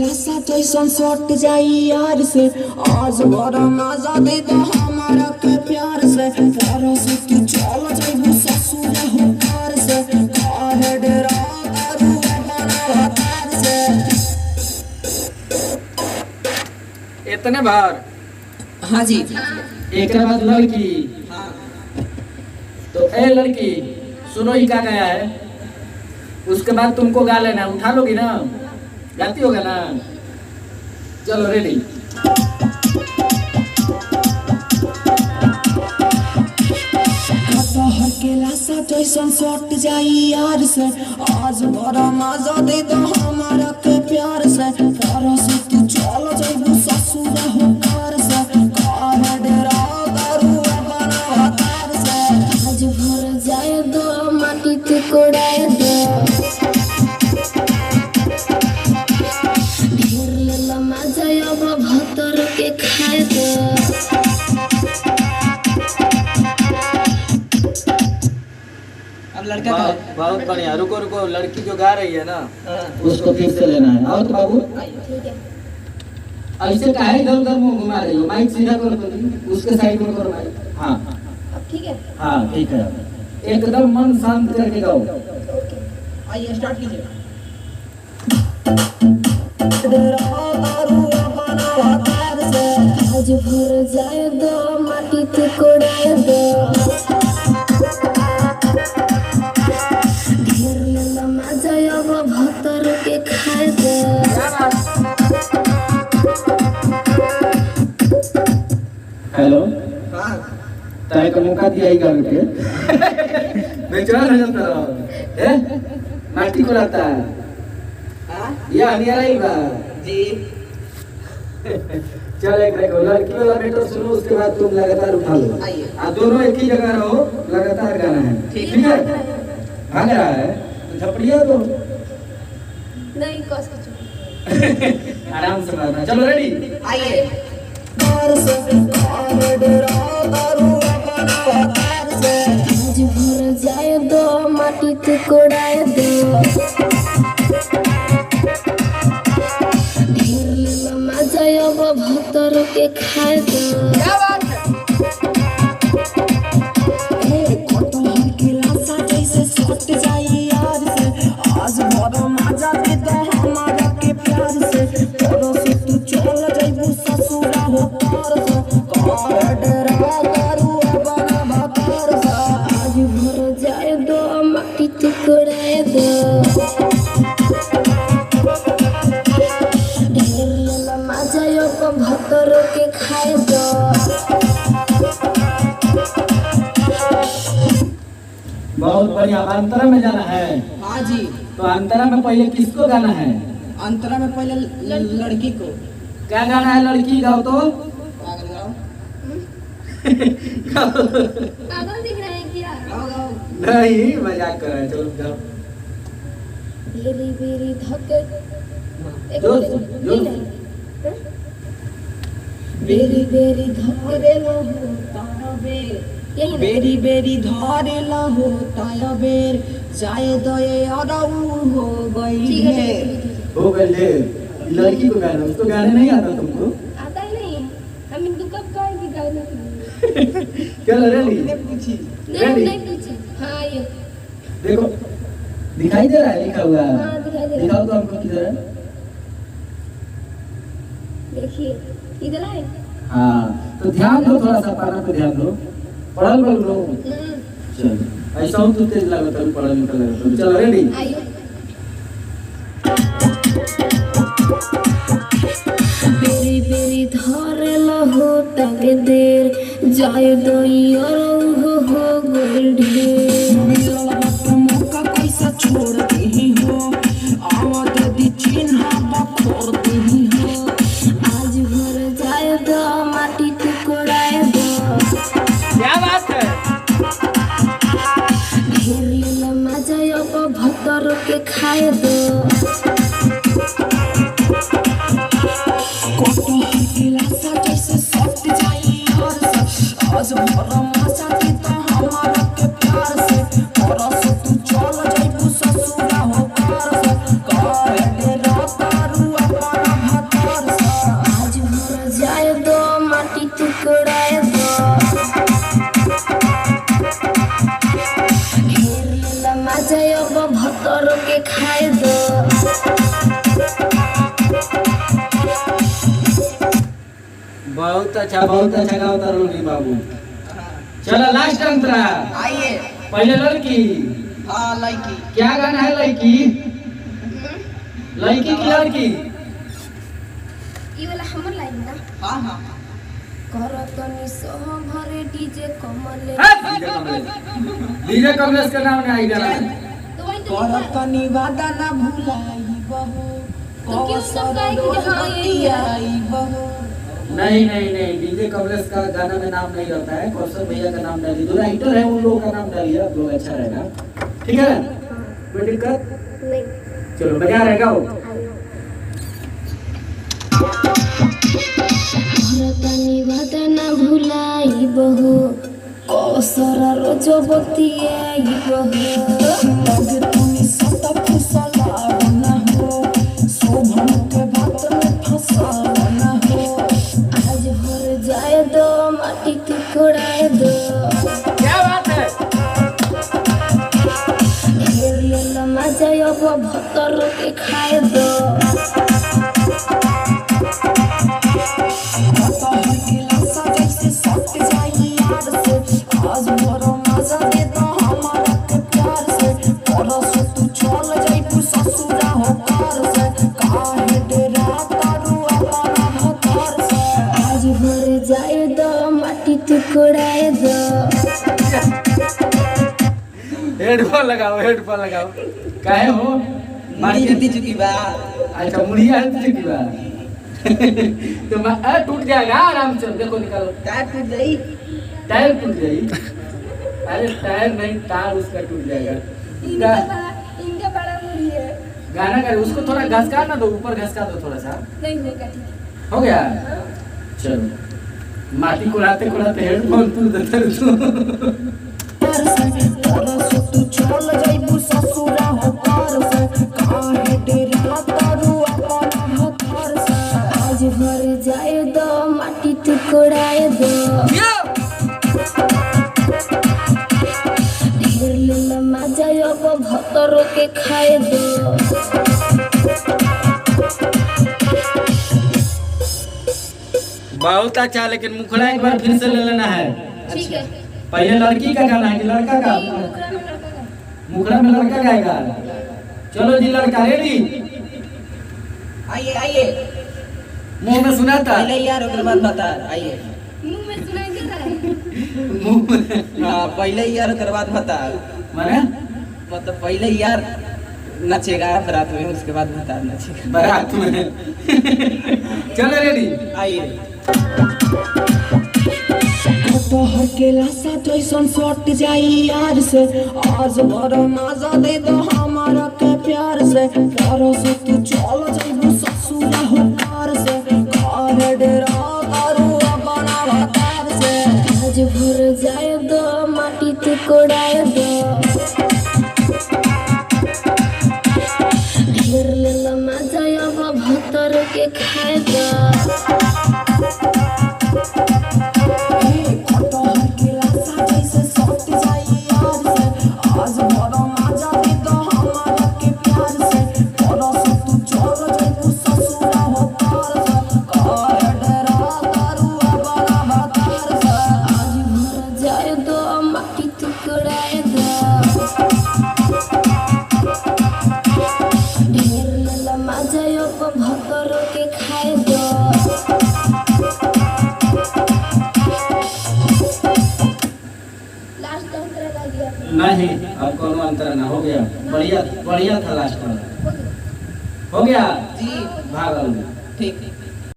लासा जैसन सट जाई यार से आज भर मजा दे दो हमारा के प्यार से परस तू चल जाइबू ससुर हो कार से काहे डरा दारू बना तार से इतने बार। हाँ जी। एक बाद लड़की। तो ए लड़की सुनो ही क्या गया है, उसके बाद तुमको गा लेना, उठा लोगी ना, गाती होगा ना। चलो रेडी। हर के लासा जैसन सट जाई यार से आज बड़ा मजा दे दो हमारा के प्यार से परस तू चल जाइबू ससुर हो कार से काहे डरा दारू बना तार से आज भर जाए दो माटी ते कोड़ाए दो ढेर लेला मजा अब भतर के खाए दो। अब लड़का बहुत बढ़िया। रुको रुको, लड़की जो गा रही है ना उसको फिर से लेना है। आओ तो बाबू, ऐसे काहे इधर उधर मुंह घुमा रही हो, माइक सीधा करो तो उसके साइड में करो माइक। हाँ अब ठीक है। हाँ ठीक है, एकदम मन शांत करके गाओ। आइए स्टार्ट कीजिए। आज भर जाए दो माटी ते कोड़ाए दो ढेर लेला मजा अब भतर के खाए दो। हेलो, तारे को मौका दिया ही गाने के। बेचारा है जाता है, माटी को लाता है। ये आनिया रही बा जी। चल एक देखो, लड़की वाला बेटा सुनो, उसके बाद तुम लगातार उठा लो। आइए। दोनों एक ही जगह रहो, लगातार गाना है। ठीक है? भाग रहा है झपड़िया तो नहीं कस के आराम से मारना। चलो रेडी। आइए। आज भर जाए दो माटी ते कोड़ाए दो ढेर लेला मजा अब भतर के खाए दो। क्या बात है? कटहर के लासा जैसे सट जाई यार से आज बड़ा मजा दे दो हमारा के प्यार से परस तू चल जाइबू ससुर हो कार से काहे डरा दारू बना तार से आज भर जाए दो माटी ते कोड़ाए दो ढेर लेला मजा अब भतर के खाए दो। बहुत बढ़िया। अंतरा में जाना है। हाँ जी। तो अंतरा में पहले किसको गाना है? अंतरा में पहले लड़की को। क्या गाना है? लड़की गाओ तो। पागल गाओ। पागल दिख रहा है क्या? गाओ गाओ। नहीं, मजाक कर रहा है। चलो गाओ। बेरी बेरी धके एक जोर मिनट, से, जोर से। हाँ? बेरी बेरी धरे लो तारा बेर यही ना? बेरी बेरी धारे ला हो ताया बेर जाए दये अरऊ हो गई ठीक है, है। ठीक है, ठीक है। हो गए ले। लड़की को गाना, उसको गाने नहीं आता तुमको? आता ही नहीं। हम इनको कब गाएंगे गाने के लिए? चलो रेडी। पूछी। नहीं नहीं पूछे। हाँ ये देखो, दिखाई दे रहा है लिखा हुआ? हाँ दिखाई दे रहा दिखाओ तो हमको किधर है। है। देखिए इधर आए। हाँ, तो ध्यान दो, थोड़ा सा पाना पे ध्यान दो। पढ़ल बल लो। चलो, ऐसा हो तो तेज लगा तभी पढ़ल निकल लगा। चलो रेडी। आइए। बेरी बेरी धरे लहो तके देर जाए दो हो गोल ढेर मिलल बात मौका कैसा छोड़ दही हो आवत दी चिन्हा बखोर दही हो आज भर जाए दो माटी टुकड़ाए दो। क्या बात है? ढेर लेला मजा अब भतर के खाए दो। कटहर के लासा जैसे सट जाई यार से आज भर मजा दे दो हमारा के प्यार से परस तू चल जाइबू ससुर हो कार से काहे डरा दारू बना भतर के खाए दो। बहुत अच्छा गाता रोनी बाबू। चलो लास्ट अंतरा। आइए। पहले लड़की। हाँ लड़की। क्या गाना है लड़की? लड़की की लड़की। ये वाला हमर लाइन ना। हाँ हाँ। करतनी सोह भरे डीजे कमले। डीजे कमलेश का नाम नहीं आई गाना में। तो वही तो करतनी वादा ना भुलाई बहू। तो क्यों सब गाएंगे? हाँ यही है। बहू। नहीं डीजे कमलेश का गाना में नाम नहीं रहता है। कौशल भैया का नाम डालिए, जो राइटर है उन लोगों का नाम डालिए, आप लोग अच्छा रहेगा। ठीक है कोई दिक्कत नहीं। चलो बजा रहेगा वो। करतनी वादा ना भुलाई बहू कौसरा रोजो बतियाई बहू। लगे तुनी सत फुसला बना हो। शोभन के बात में फंसा बना हो। आज भर जाए दो माटी टुकड़ाए दो। क्या बात है? ढेर लेला मजा अब भतर के खाए दो। आज बड़ा मजा दे दो हमारा के प्यार से। परसों तू चल जाइबू ससुरा हो कार से। काहे डेरा तारू अपना भतर से। आज भर जाए दो माटी टुकड़ाए दो। हेडफोन लगाओ। काहे हो? मारी जल्दी चुकी बा। अच्छा मुड़िया है चुकी बा। तो टूट जाएगा आराम से। देखो निकालो। टायर टूट गई। टायर टूट गई? अरे टायर नहीं, तार उसका टूट जाएगा। इनका बड़ा मुड़ी है। गाना कर, उसको थोड़ा घसका ना दो, ऊपर घसका दो थोड़ा सा। नहीं होगा ठीक। हो गया? चलो माटी कुड़ाते हेडफोन तू देते तू। परसों तू चल जाइबू ससुरा हो कार से। काहे डेरा तारू अपना भतर से। आज भर जाए दो माटी टुकड़ाए दो। ढेर लेला मजा अब भतर के खाए दो। बहुत अच्छा, लेकिन मुखड़ा एक बार फिर से ले लेना है। ठीक है। पहले लड़की का गाना है कि लड़का का? मुखड़ा में लड़का गाएगा। चलो जी लड़का रेडी। आइए। मुंह में सुना था। पहले यार ओकर बाद बता। आइए। मुंह में सुनाई दे रहा है। मुंह में हाँ पहले यार ओकर बाद बता। माने मतलब पहले यार नचेगा बारात में, उसके बाद बता नचेगा बारात में। चलो रेडी। आइए। तोहर के लाशा जैसन सट जाई यार से। आज बड़ा मजा दे दो हमारा के प्यार से। परसों तू चल जाइबू ससुरा हो कार से। घर डेरा तारू अपना भतर से। आज भर जाए दो माटी टुकड़ाए दो। ढेर लेला मजा अब भतर के खाए दो। तोहर के लाशा जैसे सट जाई यार से। आज बड़ा मजा दे दो हमारा के प्यार से। परसों तू चल जाइबू ससुरा हो कार से। घर डेरा तारू अपना भतर से। आज भर जाए दो माटी टुकड़ाए दो। ढेर लेला मजा अब भतर के खाए दो। लास्ट अंतरा लगा दिया। नहीं अब कोनो अंतर ना। हो गया, बढ़िया था लास्ट वाला। हो गया जी भागल। ठीक।